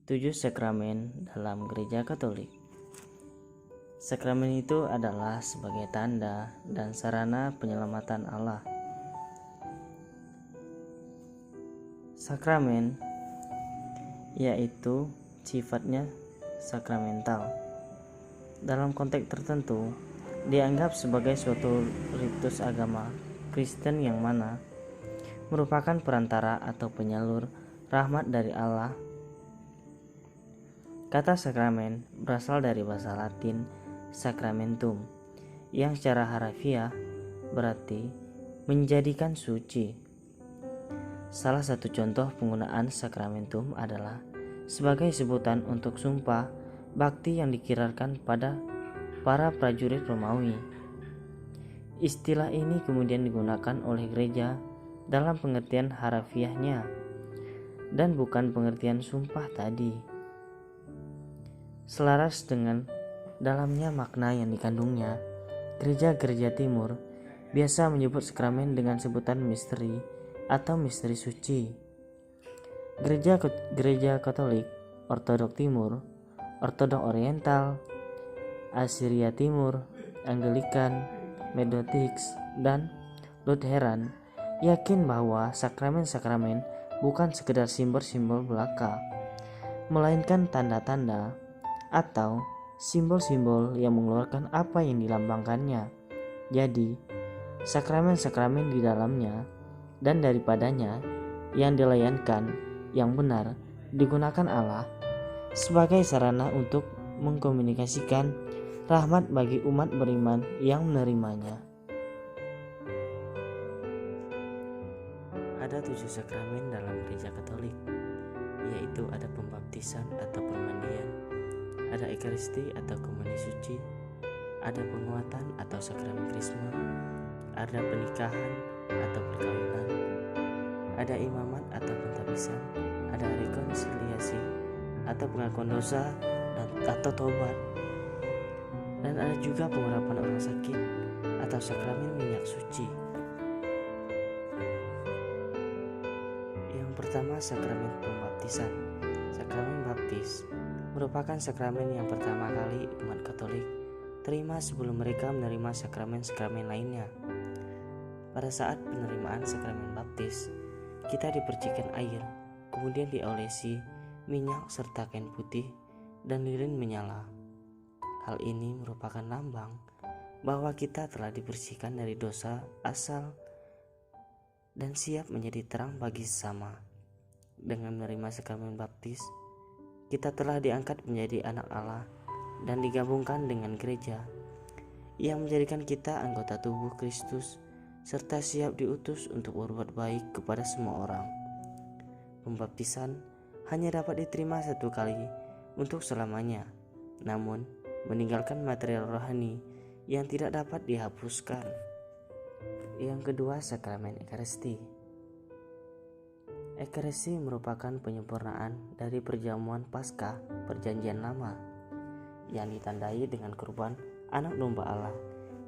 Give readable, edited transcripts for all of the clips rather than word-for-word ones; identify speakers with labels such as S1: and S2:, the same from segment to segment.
S1: 7 sakramen dalam Gereja Katolik. Sakramen itu adalah sebagai tanda dan sarana penyelamatan Allah. Sakramen yaitu sifatnya sakramental. Dalam konteks tertentu, dianggap sebagai suatu ritus agama Kristen yang mana merupakan perantara atau penyalur rahmat dari Allah. Kata sakramen berasal dari bahasa Latin sacramentum, yang secara harafiah berarti menjadikan suci. Salah satu contoh penggunaan sakramentum adalah sebagai sebutan untuk sumpah bakti yang dikirarkan pada para prajurit Romawi. Istilah ini kemudian digunakan oleh gereja dalam pengertian harafiahnya dan bukan pengertian sumpah tadi. Selaras dengan dalamnya makna yang dikandungnya, gereja-gereja timur biasa menyebut sakramen dengan sebutan misteri atau misteri suci. Gereja Katolik, Ortodok Timur, Ortodok Oriental, Asiria Timur, Anglikan, Methodist, dan Lutheran yakin bahwa sakramen-sakramen bukan sekedar simbol-simbol belaka, melainkan tanda-tanda atau simbol-simbol yang mengeluarkan apa yang dilambangkannya. Jadi, sakramen-sakramen di dalamnya dan daripadanya yang dilayankan yang benar digunakan Allah sebagai sarana untuk mengkomunikasikan rahmat bagi umat beriman yang menerimanya. Ada 7 sakramen dalam Gereja Katolik, yaitu ada pembaptisan atau permandian, ada ekaristi atau komuni suci, ada penguatan atau sakramen krisma, ada pernikahan atau perkawinan, ada imamat atau pentabisan, ada rekonsiliasi atau pengakuan dosa atau tobat, dan ada juga pengurapan orang sakit atau sakramen minyak suci. Yang pertama, sakramen pembaptisan. Sakramen baptis merupakan sakramen yang pertama kali umat Katolik terima sebelum mereka menerima sakramen-sakramen lainnya. Pada saat penerimaan sakramen baptis, kita dipercikan air, kemudian diolesi minyak serta kain putih dan lilin menyala. Hal ini merupakan lambang bahwa kita telah dibersihkan dari dosa asal dan siap menjadi terang bagi sesama. Dengan menerima sakramen baptis, kita telah diangkat menjadi anak Allah dan digabungkan dengan gereja yang menjadikan kita anggota tubuh Kristus serta siap diutus untuk berbuat baik kepada semua orang. Pembaptisan hanya dapat diterima satu kali untuk selamanya, namun meninggalkan material rohani yang tidak dapat dihapuskan. Yang kedua, sakramen ekaristi. Ekaristi merupakan penyempurnaan dari perjamuan Paskah Perjanjian Lama yang ditandai dengan kurban anak domba Allah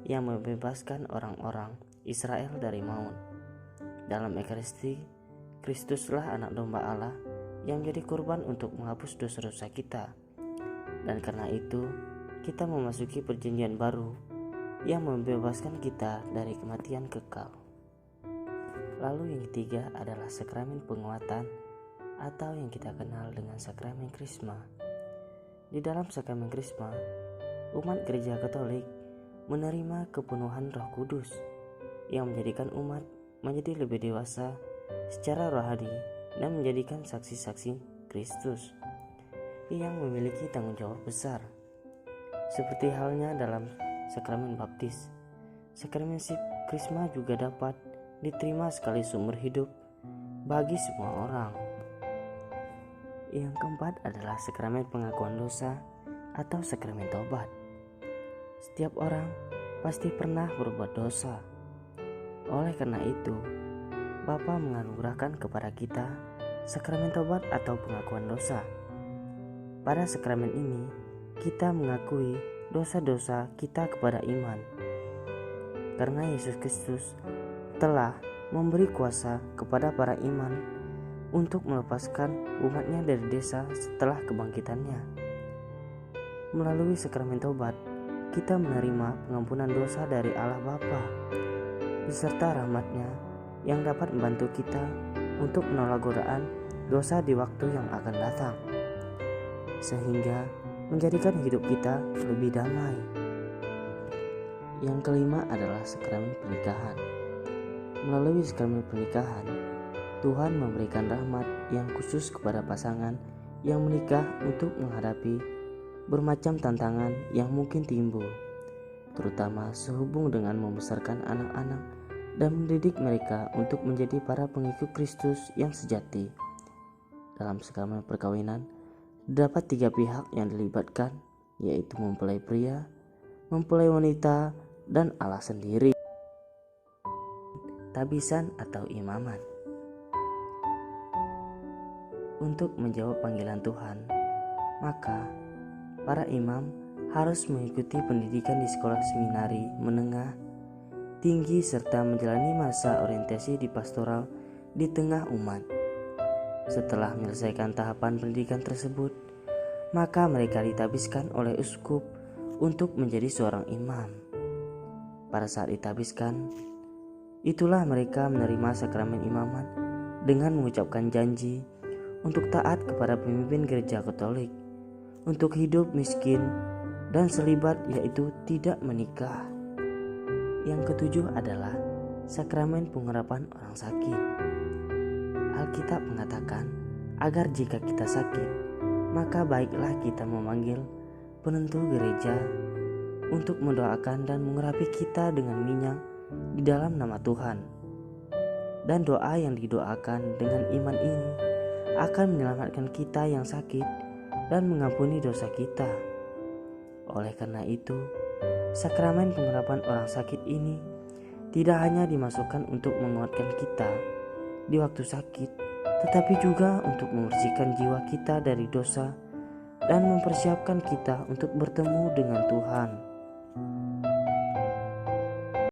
S1: yang membebaskan orang-orang Israel dari maut. Dalam ekaristi, Kristuslah anak domba Allah yang menjadi kurban untuk menghapus dosa-dosa kita. Dan karena itu, kita memasuki perjanjian baru yang membebaskan kita dari kematian kekal. Lalu yang ketiga adalah sakramen penguatan atau yang kita kenal dengan sakramen krisma. Di dalam sakramen krisma, umat Gereja Katolik menerima kepenuhan Roh Kudus yang menjadikan umat menjadi lebih dewasa secara rohani dan menjadikan saksi-saksi Kristus yang memiliki tanggung jawab besar. Seperti halnya dalam sakramen baptis, sakramen krisma juga dapat diterima sekali seumur hidup bagi semua orang. Yang keempat adalah sakramen pengakuan dosa atau sakramen taubat. Setiap orang pasti pernah berbuat dosa. Oleh karena itu, Bapa menganugerahkan kepada kita sakramen taubat atau pengakuan dosa. Pada sakramen ini, kita mengakui dosa-dosa kita kepada iman. Karena Yesus Kristus telah memberi kuasa kepada para iman untuk melepaskan umatnya dari desa setelah kebangkitannya. Melalui sakramen taubat, kita menerima pengampunan dosa dari Allah Bapa beserta rahmat-Nya yang dapat membantu kita untuk menolak godaan dosa di waktu yang akan datang, sehingga menjadikan hidup kita lebih damai. Yang kelima adalah sakramen pernikahan. Melalui sakramen pernikahan, Tuhan memberikan rahmat yang khusus kepada pasangan yang menikah untuk menghadapi bermacam tantangan yang mungkin timbul, terutama sehubung dengan membesarkan anak-anak dan mendidik mereka untuk menjadi para pengikut Kristus yang sejati. Dalam sakramen perkawinan, terdapat 3 pihak yang dilibatkan, yaitu mempelai pria, mempelai wanita, dan Allah sendiri. Tabisan atau imaman. Untuk menjawab panggilan Tuhan, maka para imam harus mengikuti pendidikan di sekolah seminari menengah, tinggi, serta menjalani masa orientasi di pastoral di tengah umat. Setelah menyelesaikan tahapan pendidikan tersebut, maka mereka ditabiskan oleh uskup untuk menjadi seorang imam. Pada saat ditabiskan, itulah mereka menerima sakramen imaman dengan mengucapkan janji untuk taat kepada pemimpin gereja Katolik, untuk hidup miskin dan selibat, yaitu tidak menikah. Yang ketujuh adalah sakramen pengharapan orang sakit. Alkitab mengatakan agar jika kita sakit, maka baiklah kita memanggil penentu gereja untuk mendoakan dan mengurapi kita dengan minyak di dalam nama Tuhan. Dan doa yang didoakan dengan iman ini akan menyelamatkan kita yang sakit dan mengampuni dosa kita. Oleh karena itu, sakramen pengharapan orang sakit ini tidak hanya dimasukkan untuk menguatkan kita di waktu sakit, tetapi juga untuk membersihkan jiwa kita dari dosa dan mempersiapkan kita untuk bertemu dengan Tuhan.